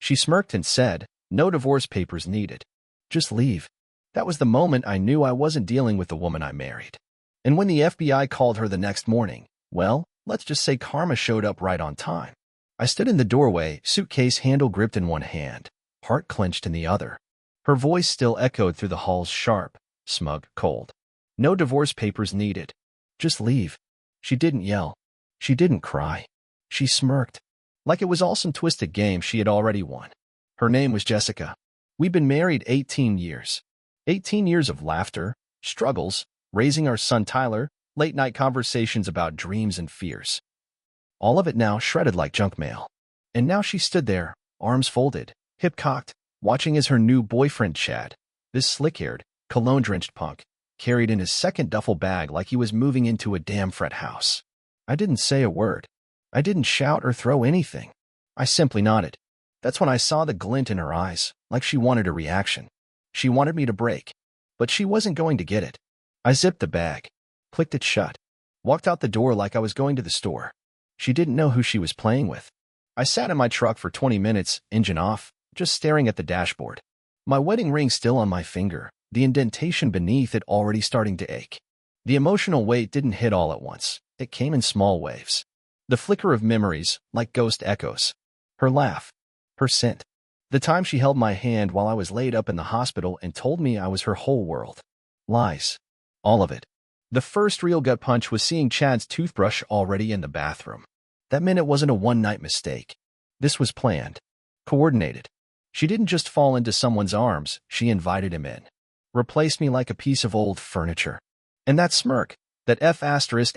She smirked and said, "No divorce papers needed. Just leave." That was the moment I knew I wasn't dealing with the woman I married. And when the FBI called her the next morning, well, let's just say karma showed up right on time. I stood in the doorway, suitcase handle gripped in one hand, heart clenched in the other. Her voice still echoed through the halls, sharp, smug, cold. "No divorce papers needed. Just leave." She didn't yell. She didn't cry. She smirked, like it was all some twisted game she had already won. Her name was Jessica. We'd been married 18 years. 18 years of laughter, struggles, raising our son Tyler, late-night conversations about dreams and fears. All of it now shredded like junk mail. And now she stood there, arms folded, hip cocked, watching as her new boyfriend Chad, this slick-haired, cologne-drenched punk, carried in his second duffel bag like he was moving into a damn frat house. I didn't say a word. I didn't shout or throw anything. I simply nodded. That's when I saw the glint in her eyes, like she wanted a reaction. She wanted me to break, but she wasn't going to get it. I zipped the bag, clicked it shut, walked out the door like I was going to the store. She didn't know who she was playing with. I sat in my truck for 20 minutes, engine off, just staring at the dashboard. My wedding ring still on my finger, the indentation beneath it already starting to ache. The emotional weight didn't hit all at once. It came in small waves. The flicker of memories, like ghost echoes. Her laugh. Her scent. The time she held my hand while I was laid up in the hospital and told me I was her whole world. Lies. All of it. The first real gut punch was seeing Chad's toothbrush already in the bathroom. That meant it wasn't a one-night mistake. This was planned. Coordinated. She didn't just fall into someone's arms, she invited him in. Replaced me like a piece of old furniture. And that smirk, that F******ing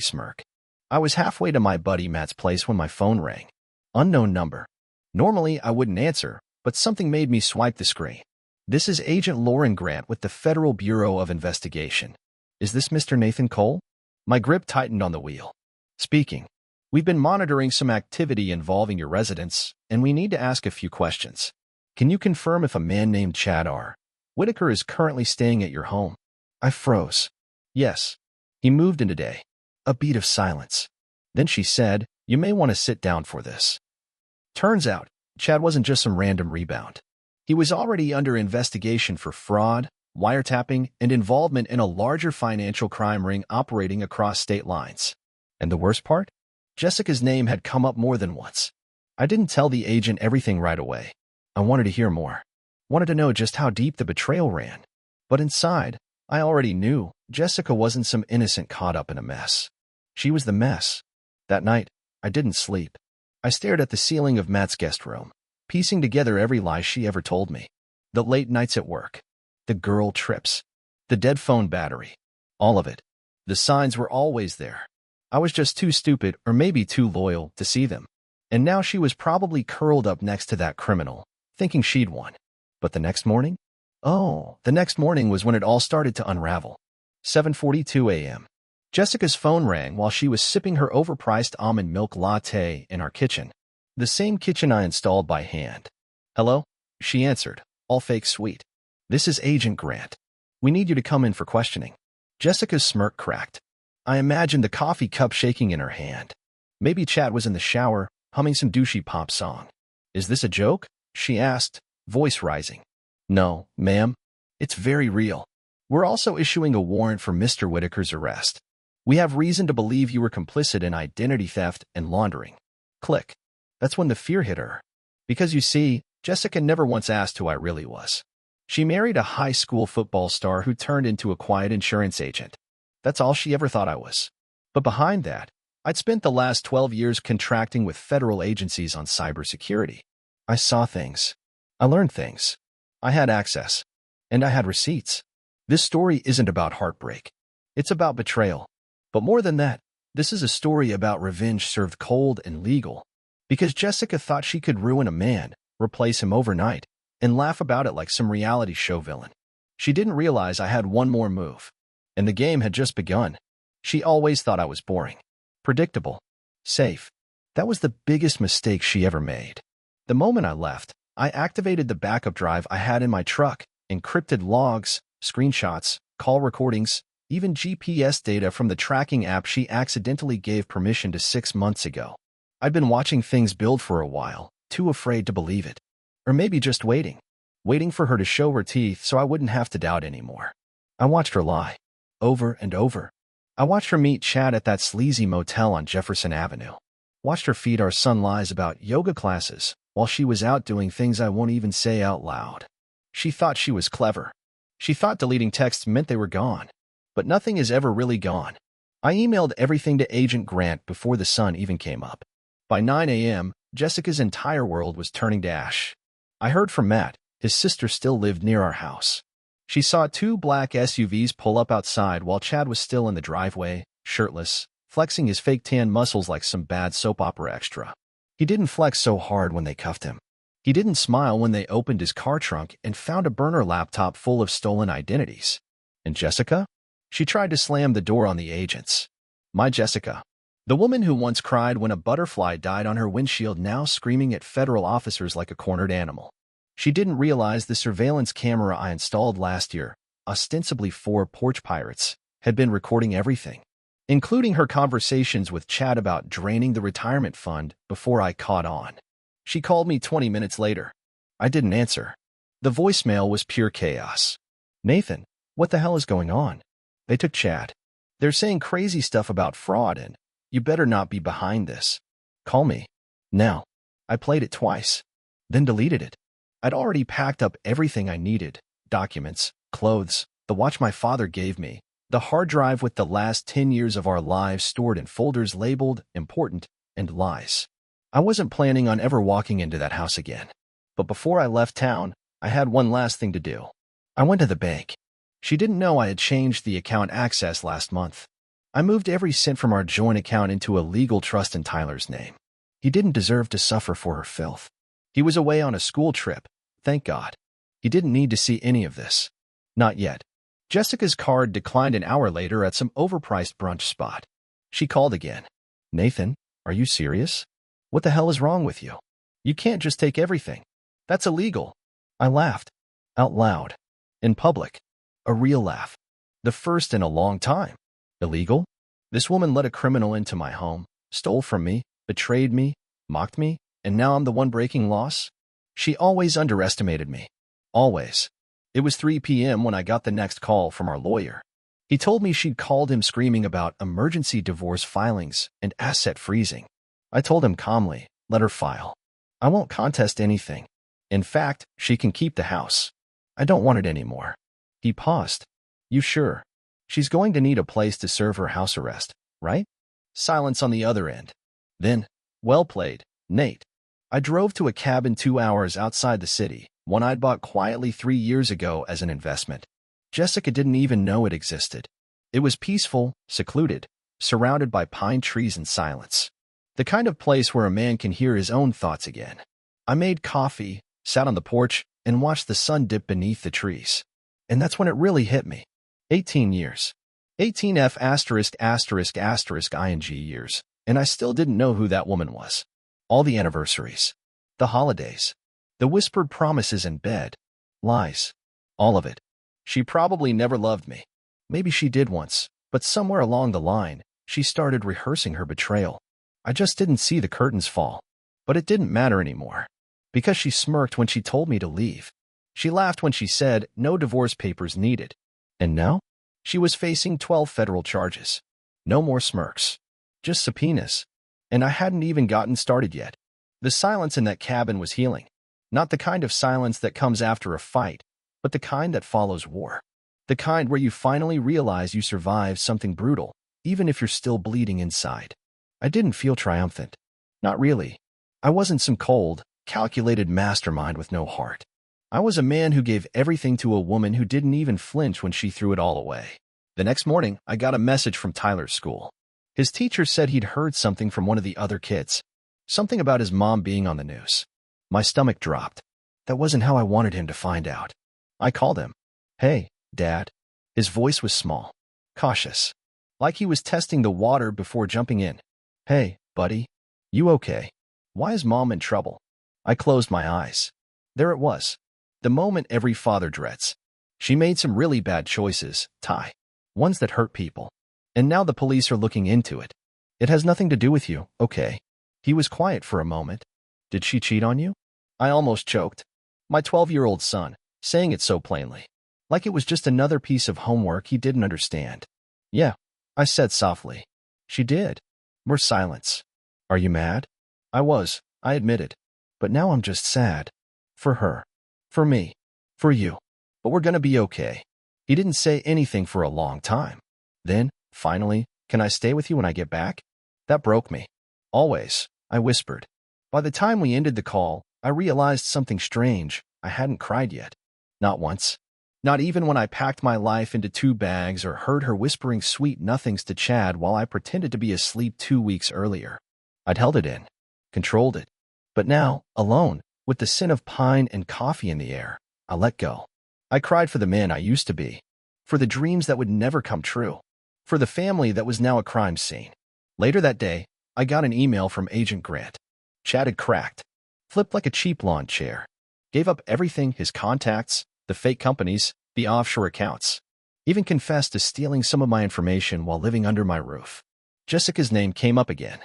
smirk. I was halfway to my buddy Matt's place when my phone rang. Unknown number. Normally, I wouldn't answer, but something made me swipe the screen. "This is Agent Lauren Grant with the Federal Bureau of Investigation. Is this Mr. Nathan Cole?" My grip tightened on the wheel. "Speaking. We've been monitoring some activity involving your residence, and we need to ask a few questions. Can you confirm if a man named Chad R. Whitaker is currently staying at your home?" I froze. "Yes. He moved in today." A beat of silence. Then she said, "You may want to sit down for this." Turns out, Chad wasn't just some random rebound. He was already under investigation for fraud, wiretapping, and involvement in a larger financial crime ring operating across state lines. And the worst part? Jessica's name had come up more than once. I didn't tell the agent everything right away. I wanted to hear more. Wanted to know just how deep the betrayal ran. But inside, I already knew Jessica wasn't some innocent caught up in a mess. She was the mess. That night, I didn't sleep. I stared at the ceiling of Matt's guest room, piecing together every lie she ever told me. The late nights at work. The girl trips. The dead phone battery. All of it. The signs were always there. I was just too stupid, or maybe too loyal, to see them. And now she was probably curled up next to that criminal, thinking she'd won. But the next morning? Oh, the next morning was when it all started to unravel. 7:42 a.m. Jessica's phone rang while she was sipping her overpriced almond milk latte in our kitchen. The same kitchen I installed by hand. "Hello?" She answered, all fake sweet. "This is Agent Grant. We need you to come in for questioning." Jessica's smirk cracked. I imagined the coffee cup shaking in her hand. Maybe Chad was in the shower, humming some douchey pop song. "Is this a joke?" she asked, voice rising. "No, ma'am. It's very real. We're also issuing a warrant for Mr. Whitaker's arrest. We have reason to believe you were complicit in identity theft and laundering." Click. That's when the fear hit her. Because you see, Jessica never once asked who I really was. She married a high school football star who turned into a quiet insurance agent. That's all she ever thought I was. But behind that, I'd spent the last 12 years contracting with federal agencies on cybersecurity. I saw things. I learned things. I had access. And I had receipts. This story isn't about heartbreak. It's about betrayal. But more than that, this is a story about revenge served cold and legal. Because Jessica thought she could ruin a man, replace him overnight, and laugh about it like some reality show villain. She didn't realize I had one more move. And the game had just begun. She always thought I was boring. Predictable. Safe. That was the biggest mistake she ever made. The moment I left, I activated the backup drive I had in my truck, encrypted logs, screenshots, call recordings, even GPS data from the tracking app she accidentally gave permission to 6 months ago. I'd been watching things build for a while, too afraid to believe it. Or maybe just waiting for her to show her teeth so I wouldn't have to doubt anymore. I watched her lie, over and over. I watched her meet Chad at that sleazy motel on Jefferson Avenue. Watched her feed our son lies about yoga classes while she was out doing things I won't even say out loud. She thought she was clever. She thought deleting texts meant they were gone. But nothing is ever really gone. I emailed everything to Agent Grant before the sun even came up. By 9 a.m., Jessica's entire world was turning to ash. I heard from Matt. His sister still lived near our house. She saw 2 black SUVs pull up outside while Chad was still in the driveway, shirtless, flexing his fake tan muscles like some bad soap opera extra. He didn't flex so hard when they cuffed him. He didn't smile when they opened his car trunk and found a burner laptop full of stolen identities. And Jessica? She tried to slam the door on the agents. My Jessica. The woman who once cried when a butterfly died on her windshield, now screaming at federal officers like a cornered animal. She didn't realize the surveillance camera I installed last year, ostensibly for porch pirates, had been recording everything, including her conversations with Chad about draining the retirement fund before I caught on. She called me 20 minutes later. I didn't answer. The voicemail was pure chaos. Nathan, what the hell is going on? They took Chad. They're saying crazy stuff about fraud and you better not be behind this. Call me. Now. I played it twice, then deleted it. I'd already packed up everything I needed, documents, clothes, the watch my father gave me, the hard drive with the last 10 years of our lives stored in folders labeled important and lies. I wasn't planning on ever walking into that house again. But before I left town, I had one last thing to do. I went to the bank. She didn't know I had changed the account access last month. I moved every cent from our joint account into a legal trust in Tyler's name. He didn't deserve to suffer for her filth. He was away on a school trip, thank God. He didn't need to see any of this. Not yet. Jessica's card declined an hour later at some overpriced brunch spot. She called again. Nathan, are you serious? What the hell is wrong with you? You can't just take everything. That's illegal. I laughed. Out loud. In public. A real laugh. The first in a long time. Illegal? This woman let a criminal into my home, stole from me, betrayed me, mocked me, and now I'm the one breaking laws? She always underestimated me. Always. It was 3 p.m. when I got the next call from our lawyer. He told me she'd called him screaming about emergency divorce filings and asset freezing. I told him calmly, let her file. I won't contest anything. In fact, she can keep the house. I don't want it anymore. He paused. You sure? She's going to need a place to serve her house arrest, right? Silence on the other end. Then, well played, Nate. I drove to a cabin 2 hours outside the city, one I'd bought quietly 3 years ago as an investment. Jessica didn't even know it existed. It was peaceful, secluded, surrounded by pine trees and silence. The kind of place where a man can hear his own thoughts again. I made coffee, sat on the porch, and watched the sun dip beneath the trees. And that's when it really hit me. 18 years. 18F ****ing years. And I still didn't know who that woman was. All the anniversaries. The holidays. The whispered promises in bed. Lies. All of it. She probably never loved me. Maybe she did once, but somewhere along the line, she started rehearsing her betrayal. I just didn't see the curtains fall. But it didn't matter anymore. Because she smirked when she told me to leave. She laughed when she said no divorce papers needed. And now? She was facing 12 federal charges. No more smirks. Just subpoenas. And I hadn't even gotten started yet. The silence in that cabin was healing. Not the kind of silence that comes after a fight, but the kind that follows war. The kind where you finally realize you survived something brutal, even if you're still bleeding inside. I didn't feel triumphant. Not really. I wasn't some cold, calculated mastermind with no heart. I was a man who gave everything to a woman who didn't even flinch when she threw it all away. The next morning, I got a message from Tyler's school. His teacher said he'd heard something from one of the other kids. Something about his mom being on the news. My stomach dropped. That wasn't how I wanted him to find out. I called him. Hey, Dad. His voice was small. Cautious. Like he was testing the water before jumping in. Hey, buddy. You okay? Why is Mom in trouble? I closed my eyes. There it was. The moment every father dreads. She made some really bad choices, Ty. Ones that hurt people. And now the police are looking into it. It has nothing to do with you, okay? He was quiet for a moment. Did she cheat on you? I almost choked. My 12-year-old son, saying it so plainly. Like it was just another piece of homework he didn't understand. Yeah, I said softly. She did. More silence. Are you mad? I was, I admitted. But now I'm just sad. For her. For me. For you. But we're gonna be okay. He didn't say anything for a long time. Then, finally, can I stay with you when I get back? That broke me. Always, I whispered. By the time we ended the call, I realized something strange. I hadn't cried yet. Not once. Not even when I packed my life into 2 bags or heard her whispering sweet nothings to Chad while I pretended to be asleep 2 weeks earlier. I'd held it in. Controlled it. But now, alone, with the scent of pine and coffee in the air, I let go. I cried for the man I used to be. For the dreams that would never come true. For the family that was now a crime scene. Later that day, I got an email from Agent Grant. Chad had cracked. Flipped like a cheap lawn chair. Gave up everything, his contacts, the fake companies, the offshore accounts. Even confessed to stealing some of my information while living under my roof. Jessica's name came up again.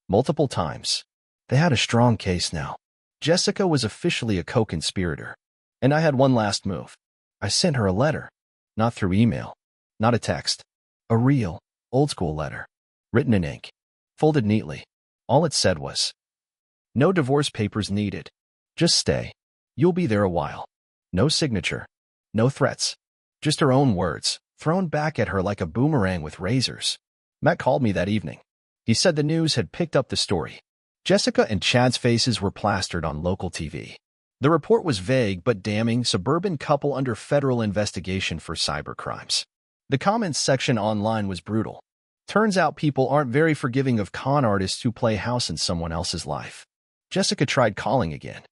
Multiple times. They had a strong case now. Jessica was officially a co-conspirator. And I had one last move. I sent her a letter. Not through email. Not a text. A real, old-school letter. Written in ink. Folded neatly. All it said was, "No divorce papers needed. Just stay. You'll be there a while." No signature. No threats. Just her own words, thrown back at her like a boomerang with razors. Matt called me that evening. He said the news had picked up the story. Jessica and Chad's faces were plastered on local TV. The report was vague but damning: suburban couple under federal investigation for cybercrimes. The comments section online was brutal. Turns out people aren't very forgiving of con artists who play house in someone else's life. Jessica tried calling again.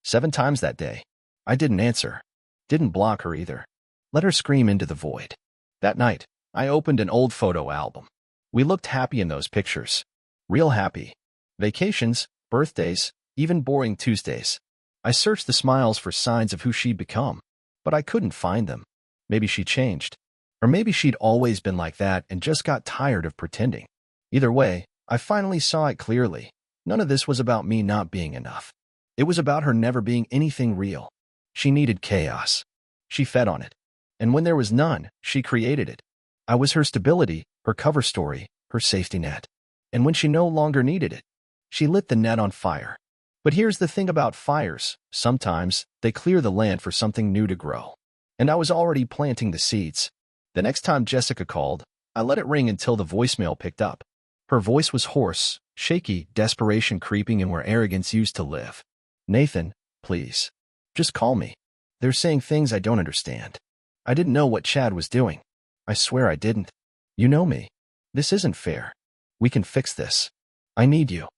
7 times that day. I didn't answer. Didn't block her either. Let her scream into the void. That night, I opened an old photo album. We looked happy in those pictures. Real happy. Vacations, birthdays, even boring Tuesdays. I searched the smiles for signs of who she'd become, but I couldn't find them. Maybe she changed. Or maybe she'd always been like that and just got tired of pretending. Either way, I finally saw it clearly. None of this was about me not being enough. It was about her never being anything real. She needed chaos. She fed on it. And when there was none, she created it. I was her stability, her cover story, her safety net. And when she no longer needed it, she lit the net on fire. But here's the thing about fires. Sometimes, they clear the land for something new to grow. And I was already planting the seeds. The next time Jessica called, I let it ring until the voicemail picked up. Her voice was hoarse, shaky, desperation creeping in where arrogance used to live. "Nathan, please. Just call me. They're saying things I don't understand." I didn't know what Chad was doing. I swear I didn't. "You know me. This isn't fair. We can fix this. I need you."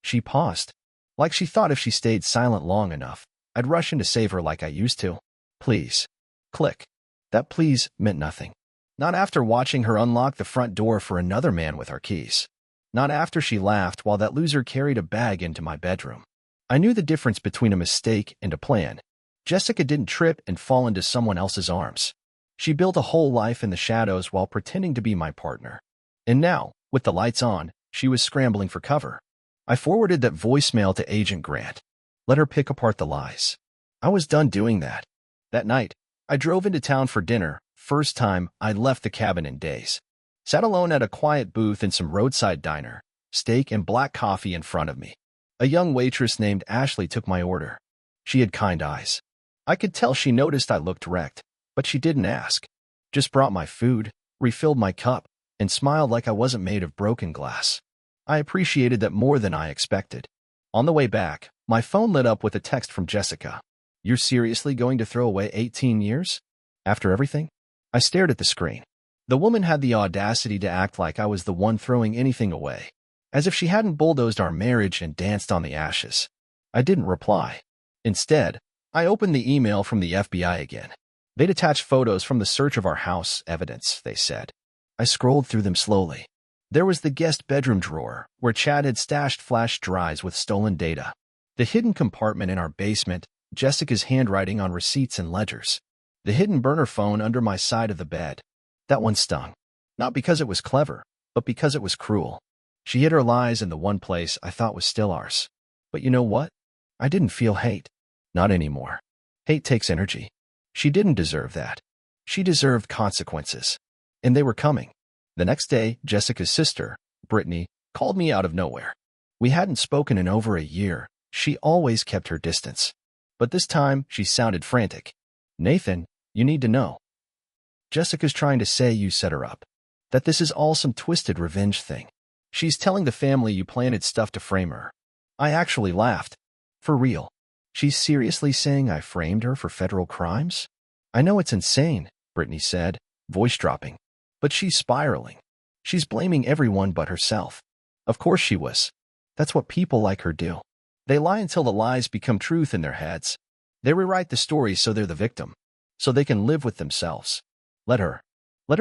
She paused. Like she thought if she stayed silent long enough, I'd rush in to save her like I used to. "Please." Click. That please meant nothing. Not after watching her unlock the front door for another man with our keys. Not after she laughed while that loser carried a bag into my bedroom. I knew the difference between a mistake and a plan. Jessica didn't trip and fall into someone else's arms. She built a whole life in the shadows while pretending to be my partner. And now, with the lights on, she was scrambling for cover. I forwarded that voicemail to Agent Grant. Let her pick apart the lies. I was done doing that. That night, I drove into town for dinner, first time I'd left the cabin in days. Sat alone at a quiet booth in some roadside diner, steak and black coffee in front of me. A young waitress named Ashley took my order. She had kind eyes. I could tell she noticed I looked wrecked, but she didn't ask. Just brought my food, refilled my cup, and smiled like I wasn't made of broken glass. I appreciated that more than I expected. On the way back, my phone lit up with a text from Jessica. "You're seriously going to throw away 18 years? After everything?" I stared at the screen. The woman had the audacity to act like I was the one throwing anything away, as if she hadn't bulldozed our marriage and danced on the ashes. I didn't reply. Instead, I opened the email from the FBI again. They'd attached photos from the search of our house, evidence, they said. I scrolled through them slowly. There was the guest bedroom drawer, where Chad had stashed flash drives with stolen data. The hidden compartment in our basement, Jessica's handwriting on receipts and ledgers. The hidden burner phone under my side of the bed. That one stung. Not because it was clever, but because it was cruel. She hid her lies in the one place I thought was still ours. But you know what? I didn't feel hate. Not anymore. Hate takes energy. She didn't deserve that. She deserved consequences. And they were coming. The next day, Jessica's sister, Brittany, called me out of nowhere. We hadn't spoken in over a year. She always kept her distance. But this time, she sounded frantic. Nathan, you need to know. Jessica's trying to say you set her up. That this is all some twisted revenge thing. She's telling the family you planted stuff to frame her. I actually laughed. For real. She's seriously saying I framed her for federal crimes? I know it's insane, Brittany said, voice dropping. But she's spiraling. She's blaming everyone but herself. Of course she was. That's what people like her do. They lie until the lies become truth in their heads. They rewrite the story so they're the victim, so they can live with themselves. Let her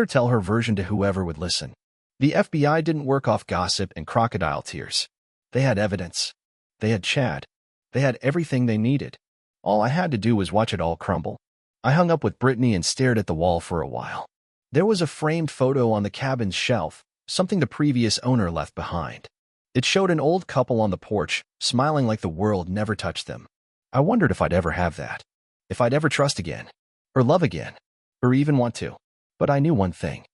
tell her version to whoever would listen. The FBI didn't work off gossip and crocodile tears. They had evidence. They had Chad. They had everything they needed. All I had to do was watch it all crumble. I hung up with Brittany and stared at the wall for a while. There was a framed photo on the cabin's shelf, something the previous owner left behind. It showed an old couple on the porch, smiling like the world never touched them. I wondered if I'd ever have that. If I'd ever trust again. Or love again. Or even want to. But I knew one thing.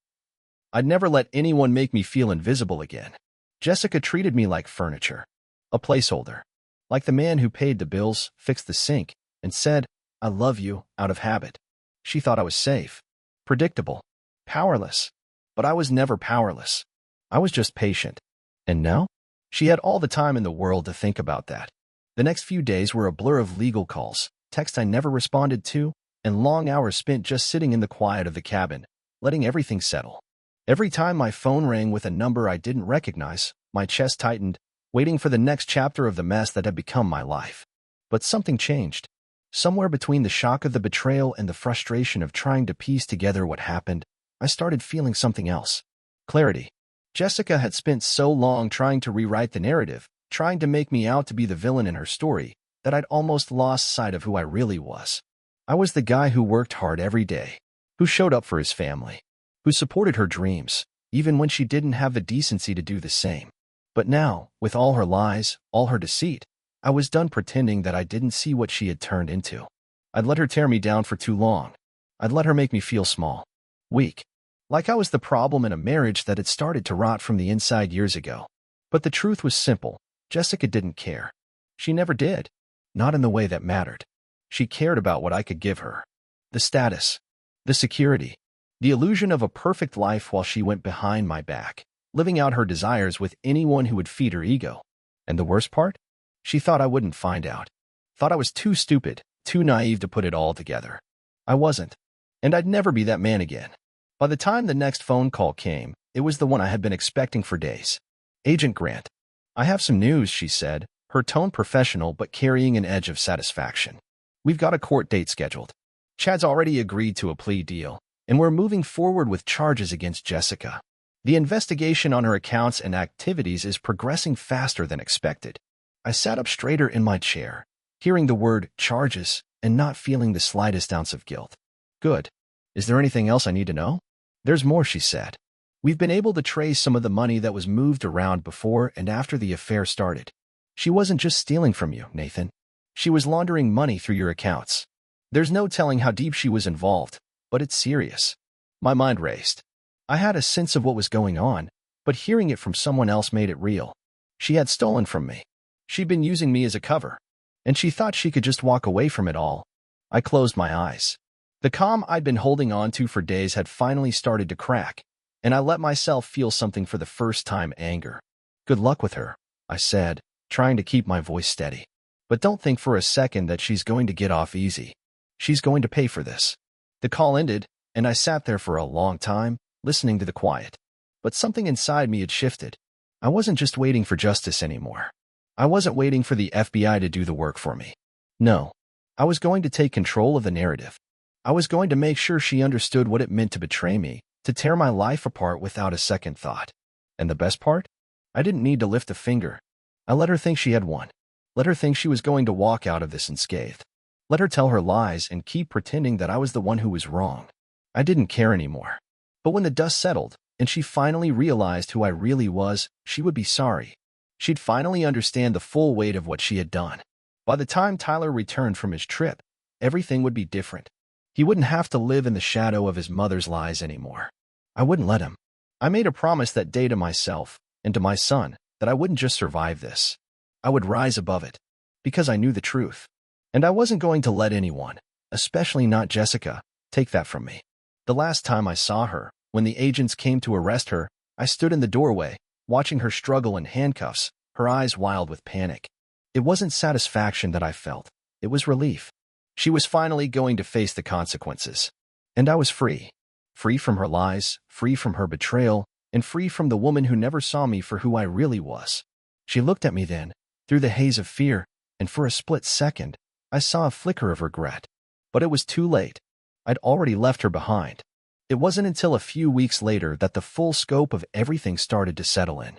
I'd never let anyone make me feel invisible again. Jessica treated me like furniture. A placeholder. Like the man who paid the bills, fixed the sink, and said, I love you, out of habit. She thought I was safe. Predictable. Powerless. But I was never powerless. I was just patient. And now? She had all the time in the world to think about that. The next few days were a blur of legal calls, texts I never responded to, and long hours spent just sitting in the quiet of the cabin, letting everything settle. Every time my phone rang with a number I didn't recognize, my chest tightened, waiting for the next chapter of the mess that had become my life. But something changed. Somewhere between the shock of the betrayal and the frustration of trying to piece together what happened, I started feeling something else. Clarity. Jessica had spent so long trying to rewrite the narrative, trying to make me out to be the villain in her story, that I'd almost lost sight of who I really was. I was the guy who worked hard every day, who showed up for his family, who supported her dreams, even when she didn't have the decency to do the same. But now, with all her lies, all her deceit, I was done pretending that I didn't see what she had turned into. I'd let her tear me down for too long. I'd let her make me feel small, weak, like I was the problem in a marriage that had started to rot from the inside years ago. But the truth was simple. Jessica didn't care. She never did. Not in the way that mattered. She cared about what I could give her. The status. The security. The illusion of a perfect life while she went behind my back, living out her desires with anyone who would feed her ego. And the worst part? She thought I wouldn't find out. Thought I was too stupid, too naive to put it all together. I wasn't. And I'd never be that man again. By the time the next phone call came, it was the one I had been expecting for days. Agent Grant. I have some news, she said, her tone professional but carrying an edge of satisfaction. We've got a court date scheduled. Chad's already agreed to a plea deal, and we're moving forward with charges against Jessica. The investigation on her accounts and activities is progressing faster than expected. I sat up straighter in my chair, hearing the word charges and not feeling the slightest ounce of guilt. Good. Is there anything else I need to know? There's more, she said. We've been able to trace some of the money that was moved around before and after the affair started. She wasn't just stealing from you, Nathan. She was laundering money through your accounts. There's no telling how deep she was involved, but it's serious. My mind raced. I had a sense of what was going on, but hearing it from someone else made it real. She had stolen from me. She'd been using me as a cover, and she thought she could just walk away from it all. I closed my eyes. The calm I'd been holding on to for days had finally started to crack, and I let myself feel something for the first time: anger. Good luck with her, I said, trying to keep my voice steady. But don't think for a second that she's going to get off easy. She's going to pay for this. The call ended, and I sat there for a long time, listening to the quiet. But something inside me had shifted. I wasn't just waiting for justice anymore. I wasn't waiting for the FBI to do the work for me. No. I was going to take control of the narrative. I was going to make sure she understood what it meant to betray me, to tear my life apart without a second thought. And the best part? I didn't need to lift a finger. I let her think she had won. Let her think she was going to walk out of this unscathed. Let her tell her lies and keep pretending that I was the one who was wrong. I didn't care anymore. But when the dust settled, and she finally realized who I really was, she would be sorry. She'd finally understand the full weight of what she had done. By the time Tyler returned from his trip, everything would be different. He wouldn't have to live in the shadow of his mother's lies anymore. I wouldn't let him. I made a promise that day to myself and to my son that I wouldn't just survive this. I would rise above it, because I knew the truth. And I wasn't going to let anyone, especially not Jessica, take that from me. The last time I saw her, when the agents came to arrest her, I stood in the doorway, watching her struggle in handcuffs, her eyes wild with panic. It wasn't satisfaction that I felt. It was relief. She was finally going to face the consequences. And I was free. Free from her lies, free from her betrayal, and free from the woman who never saw me for who I really was. She looked at me then, through the haze of fear, and for a split second, I saw a flicker of regret. But it was too late. I'd already left her behind. It wasn't until a few weeks later that the full scope of everything started to settle in.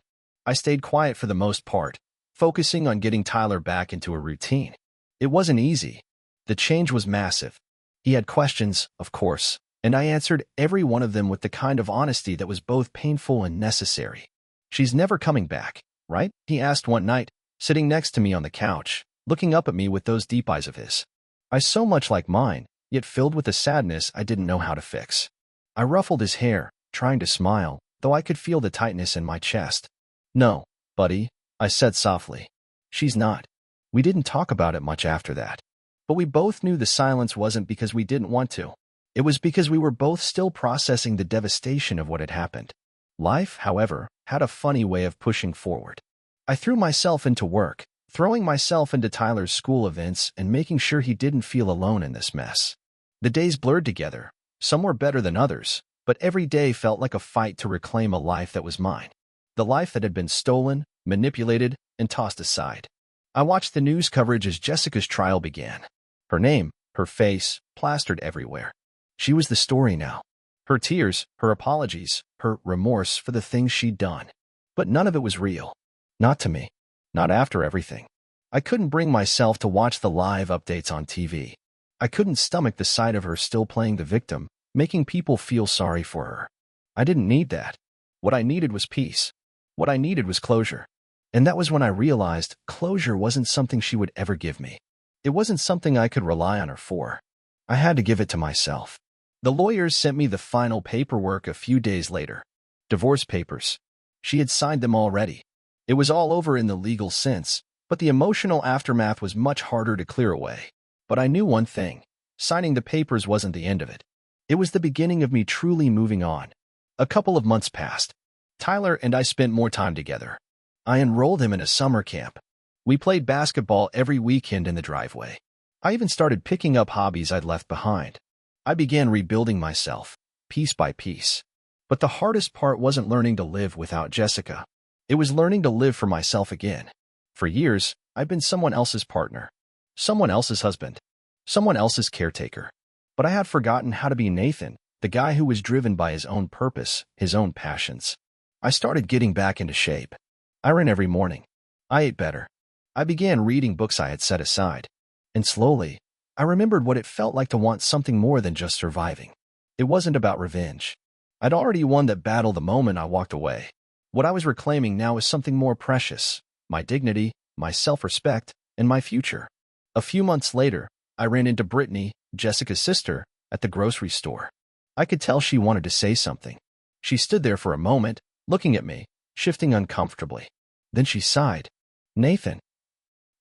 I stayed quiet for the most part, focusing on getting Tyler back into a routine. It wasn't easy. The change was massive. He had questions, of course, and I answered every one of them with the kind of honesty that was both painful and necessary. "She's never coming back, right?" he asked one night, sitting next to me on the couch, looking up at me with those deep eyes of his. Eyes so much like mine, yet filled with a sadness I didn't know how to fix. I ruffled his hair, trying to smile, though I could feel the tightness in my chest. "No, buddy," I said softly. "She's not." We didn't talk about it much after that. But we both knew the silence wasn't because we didn't want to. It was because we were both still processing the devastation of what had happened. Life, however, had a funny way of pushing forward. I threw myself into work, throwing myself into Tyler's school events and making sure he didn't feel alone in this mess. The days blurred together. Some were better than others, but every day felt like a fight to reclaim a life that was mine. The life that had been stolen, manipulated, and tossed aside. I watched the news coverage as Jessica's trial began. Her name, her face, plastered everywhere. She was the story now. Her tears, her apologies, her remorse for the things she'd done. But none of it was real. Not to me. Not after everything. I couldn't bring myself to watch the live updates on TV. I couldn't stomach the sight of her still playing the victim, making people feel sorry for her. I didn't need that. What I needed was peace. What I needed was closure. And that was when I realized closure wasn't something she would ever give me. It wasn't something I could rely on her for. I had to give it to myself. The lawyers sent me the final paperwork a few days later. Divorce papers. She had signed them already. It was all over in the legal sense, but the emotional aftermath was much harder to clear away. But I knew one thing. Signing the papers wasn't the end of it. It was the beginning of me truly moving on. A couple of months passed. Tyler and I spent more time together. I enrolled him in a summer camp. We played basketball every weekend in the driveway. I even started picking up hobbies I'd left behind. I began rebuilding myself, piece by piece. But the hardest part wasn't learning to live without Jessica. It was learning to live for myself again. For years, I've been someone else's partner, someone else's husband, someone else's caretaker. But I had forgotten how to be Nathan, the guy who was driven by his own purpose, his own passions. I started getting back into shape. I ran every morning. I ate better. I began reading books I had set aside. And slowly, I remembered what it felt like to want something more than just surviving. It wasn't about revenge. I'd already won that battle the moment I walked away. What I was reclaiming now was something more precious: my dignity, my self-respect, and my future. A few months later, I ran into Brittany, Jessica's sister, at the grocery store. I could tell she wanted to say something. She stood there for a moment, looking at me, shifting uncomfortably. Then she sighed. "Nathan,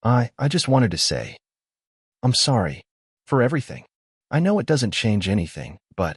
I just wanted to say, I'm sorry for everything. I know it doesn't change anything, but..."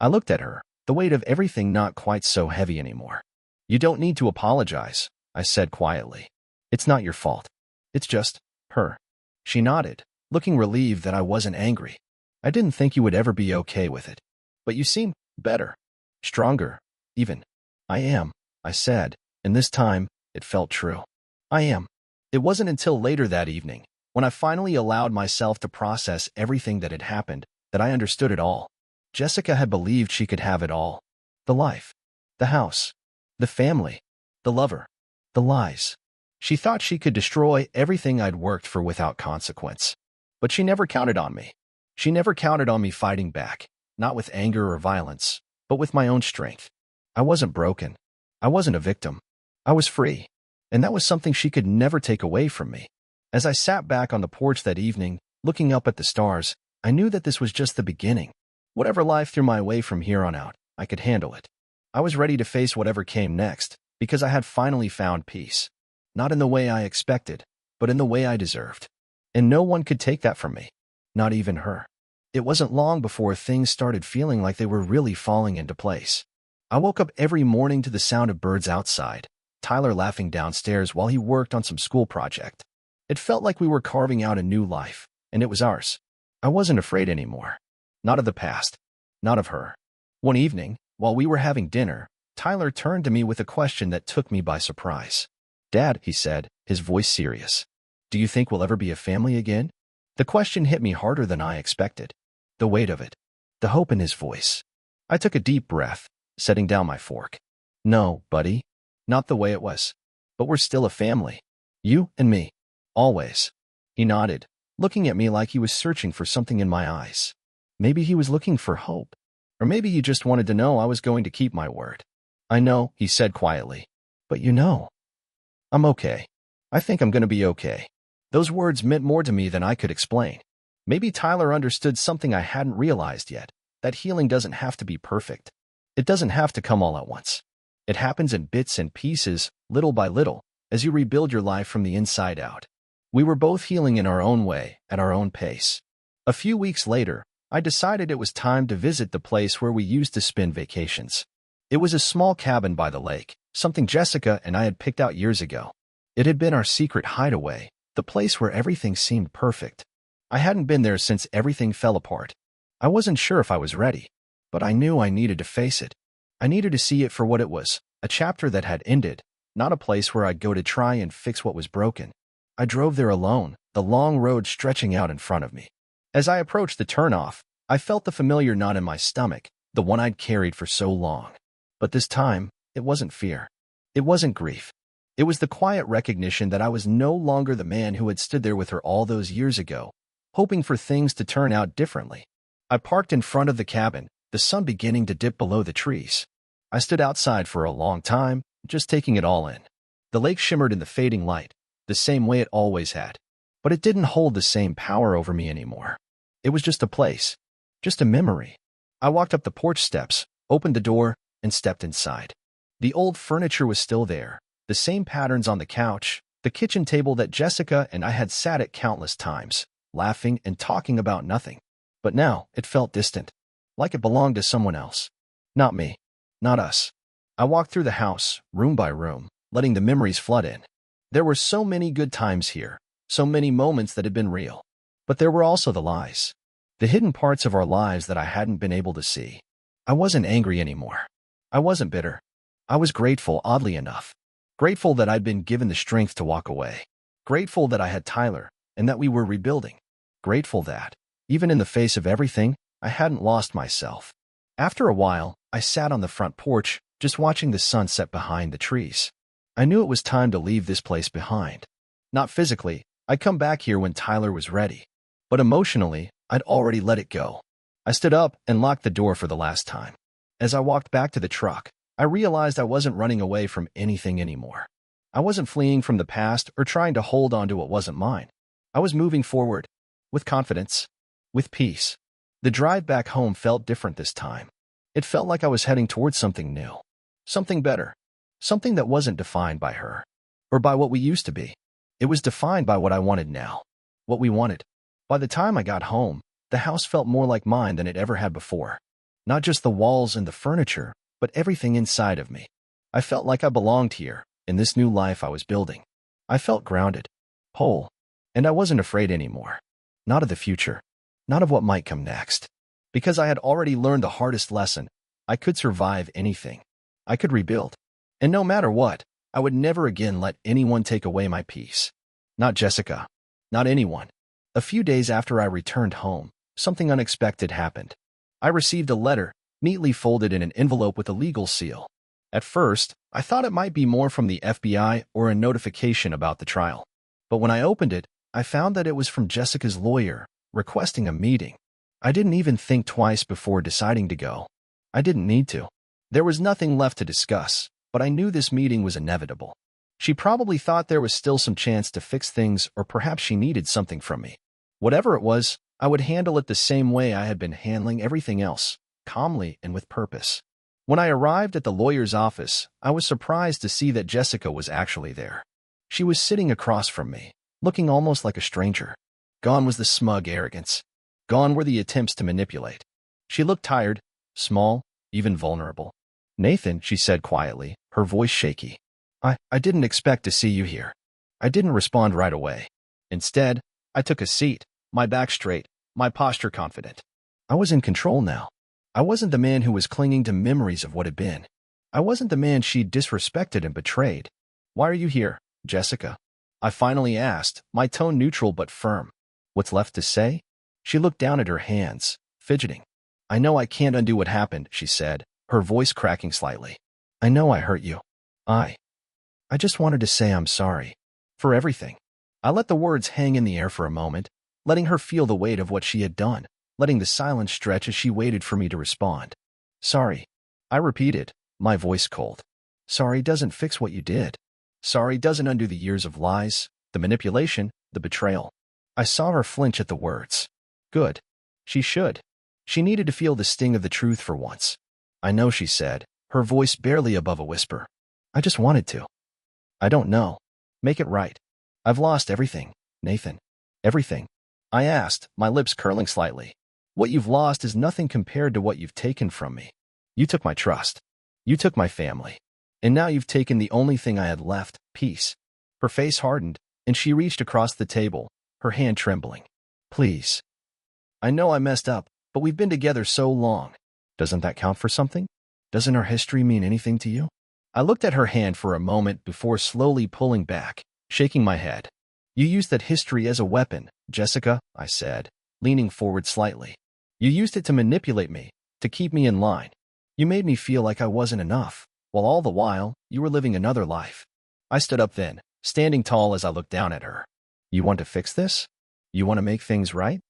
I looked at her, the weight of everything not quite so heavy anymore. "You don't need to apologize," I said quietly. "It's not your fault. It's just her." She nodded, looking relieved that I wasn't angry. "I didn't think you would ever be okay with it. But you seem better. Stronger, even." "I am," I said, and this time, it felt true. "I am." It wasn't until later that evening, when I finally allowed myself to process everything that had happened, that I understood it all. Jessica had believed she could have it all. The life, the house, the family, the lover, the lies. She thought she could destroy everything I'd worked for without consequence. But she never counted on me. She never counted on me fighting back, not with anger or violence, but with my own strength. I wasn't broken. I wasn't a victim. I was free. And that was something she could never take away from me. As I sat back on the porch that evening, looking up at the stars, I knew that this was just the beginning. Whatever life threw my way from here on out, I could handle it. I was ready to face whatever came next, because I had finally found peace. Not in the way I expected, but in the way I deserved. And no one could take that from me. Not even her. It wasn't long before things started feeling like they were really falling into place. I woke up every morning to the sound of birds outside, Tyler laughing downstairs while he worked on some school project. It felt like we were carving out a new life, and it was ours. I wasn't afraid anymore. Not of the past. Not of her. One evening, while we were having dinner, Tyler turned to me with a question that took me by surprise. "Dad," he said, his voice serious. "Do you think we'll ever be a family again?" The question hit me harder than I expected. The weight of it. The hope in his voice. I took a deep breath, setting down my fork. "No, buddy. Not the way it was. But we're still a family. You and me. Always." He nodded, looking at me like he was searching for something in my eyes. Maybe he was looking for hope. Or maybe he just wanted to know I was going to keep my word. "I know," he said quietly. "But you know. I'm okay. I think I'm going to be okay." Those words meant more to me than I could explain. Maybe Tyler understood something I hadn't realized yet, that healing doesn't have to be perfect. It doesn't have to come all at once. It happens in bits and pieces, little by little, as you rebuild your life from the inside out. We were both healing in our own way, at our own pace. A few weeks later, I decided it was time to visit the place where we used to spend vacations. It was a small cabin by the lake, something Jessica and I had picked out years ago. It had been our secret hideaway, the place where everything seemed perfect. I hadn't been there since everything fell apart. I wasn't sure if I was ready, but I knew I needed to face it. I needed to see it for what it was, a chapter that had ended, not a place where I'd go to try and fix what was broken. I drove there alone, the long road stretching out in front of me. As I approached the turnoff, I felt the familiar knot in my stomach, the one I'd carried for so long. But this time, it wasn't fear. It wasn't grief. It was the quiet recognition that I was no longer the man who had stood there with her all those years ago, hoping for things to turn out differently. I parked in front of the cabin, the sun beginning to dip below the trees. I stood outside for a long time, just taking it all in. The lake shimmered in the fading light, the same way it always had. But it didn't hold the same power over me anymore. It was just a place, just a memory. I walked up the porch steps, opened the door, and stepped inside. The old furniture was still there, the same patterns on the couch, the kitchen table that Jessica and I had sat at countless times, laughing and talking about nothing. But now it felt distant, like it belonged to someone else. Not me. Not us. I walked through the house, room by room, letting the memories flood in. There were so many good times here, so many moments that had been real. But there were also the lies, the hidden parts of our lives that I hadn't been able to see. I wasn't angry anymore. I wasn't bitter. I was grateful, oddly enough. Grateful that I'd been given the strength to walk away. Grateful that I had Tyler, and that we were rebuilding. Grateful that, even in the face of everything, I hadn't lost myself. After a while, I sat on the front porch, just watching the sunset behind the trees. I knew it was time to leave this place behind. Not physically, I'd come back here when Tyler was ready. But emotionally, I'd already let it go. I stood up and locked the door for the last time. As I walked back to the truck, I realized I wasn't running away from anything anymore. I wasn't fleeing from the past or trying to hold on to what wasn't mine. I was moving forward, with confidence, with peace. The drive back home felt different this time. It felt like I was heading towards something new, something better, something that wasn't defined by her, or by what we used to be. It was defined by what I wanted now, what we wanted. By the time I got home, the house felt more like mine than it ever had before. Not just the walls and the furniture, but everything inside of me. I felt like I belonged here, in this new life I was building. I felt grounded, whole, and I wasn't afraid anymore. Not of the future, not of what might come next. Because I had already learned the hardest lesson, I could survive anything. I could rebuild. And no matter what, I would never again let anyone take away my peace. Not Jessica. Not anyone. A few days after I returned home, something unexpected happened. I received a letter, neatly folded in an envelope with a legal seal. At first, I thought it might be more from the FBI or a notification about the trial. But when I opened it, I found that it was from Jessica's lawyer, requesting a meeting. I didn't even think twice before deciding to go. I didn't need to. There was nothing left to discuss, but I knew this meeting was inevitable. She probably thought there was still some chance to fix things, or perhaps she needed something from me. Whatever it was, I would handle it the same way I had been handling everything else, calmly and with purpose. When I arrived at the lawyer's office, I was surprised to see that Jessica was actually there. She was sitting across from me, looking almost like a stranger. Gone was the smug arrogance. Gone were the attempts to manipulate. She looked tired, small, even vulnerable. "Nathan," she said quietly, her voice shaky. I didn't expect to see you here." I didn't respond right away. Instead, I took a seat, my back straight, my posture confident. I was in control now. I wasn't the man who was clinging to memories of what had been. I wasn't the man she'd disrespected and betrayed. "Why are you here, Jessica?" I finally asked, my tone neutral but firm. "What's left to say?" She looked down at her hands, fidgeting. "I know I can't undo what happened," she said, her voice cracking slightly. "I know I hurt you. I just wanted to say I'm sorry. For everything." I let the words hang in the air for a moment, letting her feel the weight of what she had done, letting the silence stretch as she waited for me to respond. "Sorry," I repeated, my voice cold. "Sorry doesn't fix what you did. Sorry doesn't undo the years of lies, the manipulation, the betrayal." I saw her flinch at the words. Good. She should. She needed to feel the sting of the truth for once. "I know," she said, her voice barely above a whisper. "I just wanted to. I don't know. Make it right. I've lost everything, Nathan." "Everything?" I asked, my lips curling slightly. "What you've lost is nothing compared to what you've taken from me. You took my trust. You took my family. And now you've taken the only thing I had left, peace." Her face hardened, and she reached across the table, her hand trembling. "Please. I know I messed up, but we've been together so long. Doesn't that count for something? Doesn't our history mean anything to you?" I looked at her hand for a moment before slowly pulling back, shaking my head. "You used that history as a weapon, Jessica," I said, leaning forward slightly. "You used it to manipulate me, to keep me in line. You made me feel like I wasn't enough, while all the while, you were living another life." I stood up then, standing tall as I looked down at her. "You want to fix this? You want to make things right?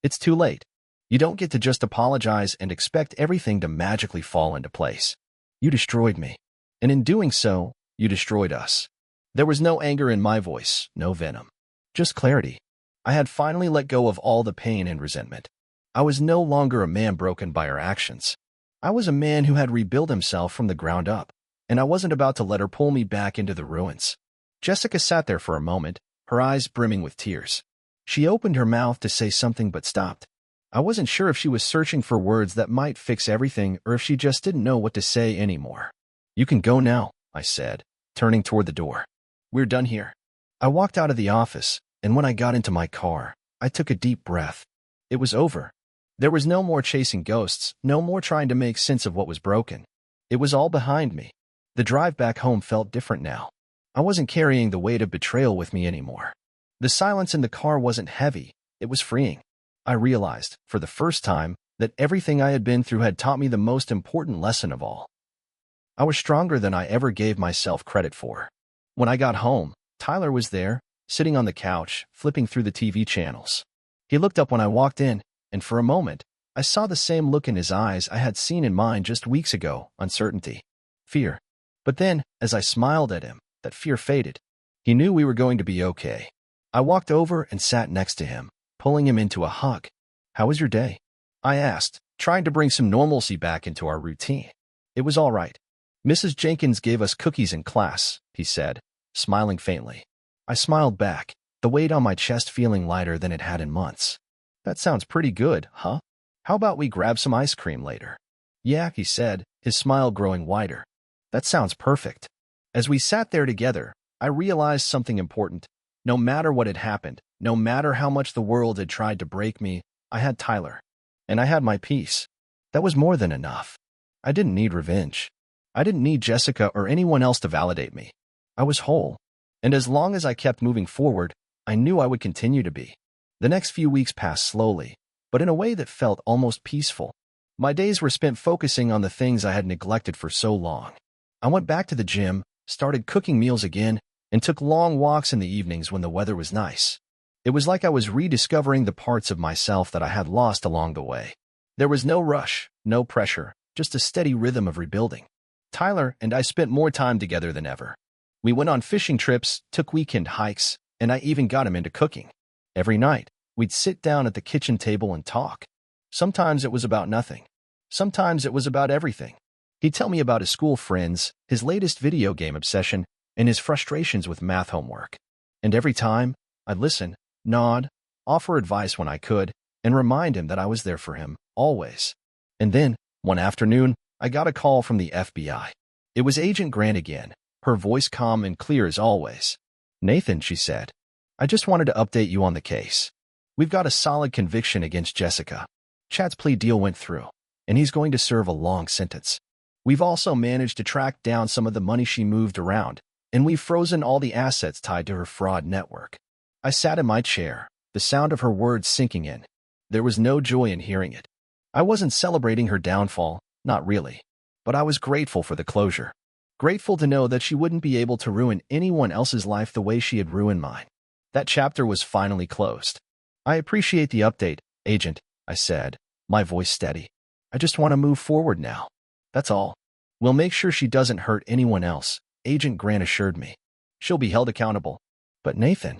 It's too late. You don't get to just apologize and expect everything to magically fall into place. You destroyed me. And in doing so, you destroyed us." There was no anger in my voice, no venom. Just clarity. I had finally let go of all the pain and resentment. I was no longer a man broken by her actions. I was a man who had rebuilt himself from the ground up, and I wasn't about to let her pull me back into the ruins. Jessica sat there for a moment, her eyes brimming with tears. She opened her mouth to say something but stopped. I wasn't sure if she was searching for words that might fix everything or if she just didn't know what to say anymore. "You can go now," I said, turning toward the door. "We're done here." I walked out of the office, and when I got into my car, I took a deep breath. It was over. There was no more chasing ghosts, no more trying to make sense of what was broken. It was all behind me. The drive back home felt different now. I wasn't carrying the weight of betrayal with me anymore. The silence in the car wasn't heavy, it was freeing. I realized, for the first time, that everything I had been through had taught me the most important lesson of all. I was stronger than I ever gave myself credit for. When I got home, Tyler was there, sitting on the couch, flipping through the TV channels. He looked up when I walked in, and for a moment, I saw the same look in his eyes I had seen in mine just weeks ago, uncertainty, fear. But then, as I smiled at him, that fear faded. He knew we were going to be okay. I walked over and sat next to him, pulling him into a hug. "How was your day?" I asked, trying to bring some normalcy back into our routine. "It was all right. Mrs. Jenkins gave us cookies in class," he said, smiling faintly. I smiled back, the weight on my chest feeling lighter than it had in months. "That sounds pretty good, huh? How about we grab some ice cream later?" "Yeah," he said, his smile growing wider. "That sounds perfect." As we sat there together, I realized something important. No matter what had happened, no matter how much the world had tried to break me, I had Tyler. And I had my peace. That was more than enough. I didn't need revenge. I didn't need Jessica or anyone else to validate me. I was whole. And as long as I kept moving forward, I knew I would continue to be. The next few weeks passed slowly, but in a way that felt almost peaceful. My days were spent focusing on the things I had neglected for so long. I went back to the gym, started cooking meals again, and took long walks in the evenings when the weather was nice. It was like I was rediscovering the parts of myself that I had lost along the way. There was no rush, no pressure, just a steady rhythm of rebuilding. Tyler and I spent more time together than ever. We went on fishing trips, took weekend hikes, and I even got him into cooking. Every night, we'd sit down at the kitchen table and talk. Sometimes it was about nothing. Sometimes it was about everything. He'd tell me about his school friends, his latest video game obsession, and his frustrations with math homework. And every time, I'd listen, nod, offer advice when I could, and remind him that I was there for him, always. And then, one afternoon, I got a call from the FBI. It was Agent Grant again, her voice calm and clear as always. "Nathan," she said, "I just wanted to update you on the case. We've got a solid conviction against Jessica. Chad's plea deal went through, and he's going to serve a long sentence. We've also managed to track down some of the money she moved around, and we've frozen all the assets tied to her fraud network." I sat in my chair, the sound of her words sinking in. There was no joy in hearing it. I wasn't celebrating her downfall, not really. But I was grateful for the closure. Grateful to know that she wouldn't be able to ruin anyone else's life the way she had ruined mine. That chapter was finally closed. "I appreciate the update, Agent," I said, my voice steady. "I just want to move forward now. That's all. We'll make sure she doesn't hurt anyone else," Agent Grant assured me. "She'll be held accountable." "But Nathan,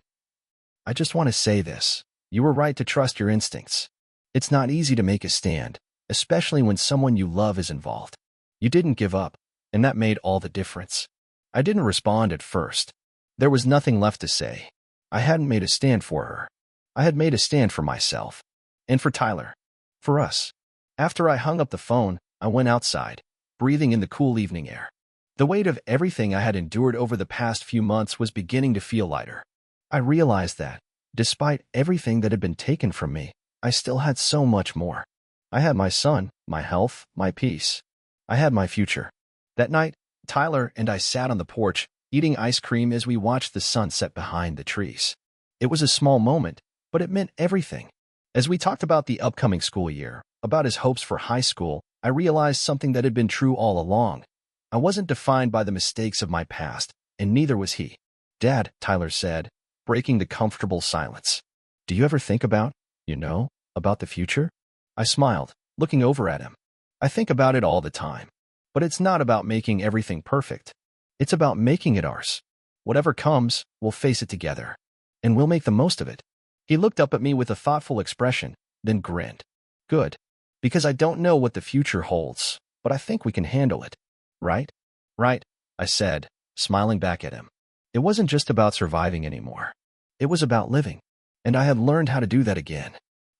I just want to say this. You were right to trust your instincts. It's not easy to make a stand, especially when someone you love is involved. You didn't give up, and that made all the difference." I didn't respond at first. There was nothing left to say. I hadn't made a stand for her. I had made a stand for myself. And for Tyler. For us. After I hung up the phone, I went outside, breathing in the cool evening air. The weight of everything I had endured over the past few months was beginning to feel lighter. I realized that, despite everything that had been taken from me, I still had so much more. I had my son, my health, my peace. I had my future. That night, Tyler and I sat on the porch, eating ice cream as we watched the sun set behind the trees. It was a small moment, but it meant everything. As we talked about the upcoming school year, about his hopes for high school, I realized something that had been true all along. I wasn't defined by the mistakes of my past, and neither was he. "Dad," Tyler said, breaking the comfortable silence. "Do you ever think about about the future?" I smiled, looking over at him. "I think about it all the time. But it's not about making everything perfect. It's about making it ours. Whatever comes, we'll face it together. And we'll make the most of it." He looked up at me with a thoughtful expression, then grinned. "Good. Because I don't know what the future holds, but I think we can handle it. Right?" "Right," I said, smiling back at him. It wasn't just about surviving anymore. It was about living. And I had learned how to do that again.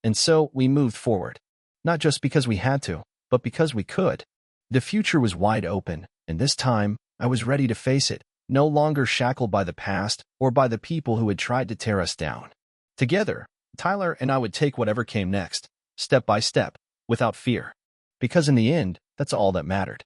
And so we moved forward. Not just because we had to, but because we could. The future was wide open, and this time, I was ready to face it, no longer shackled by the past or by the people who had tried to tear us down. Together, Tyler and I would take whatever came next, step by step, without fear. Because in the end, that's all that mattered.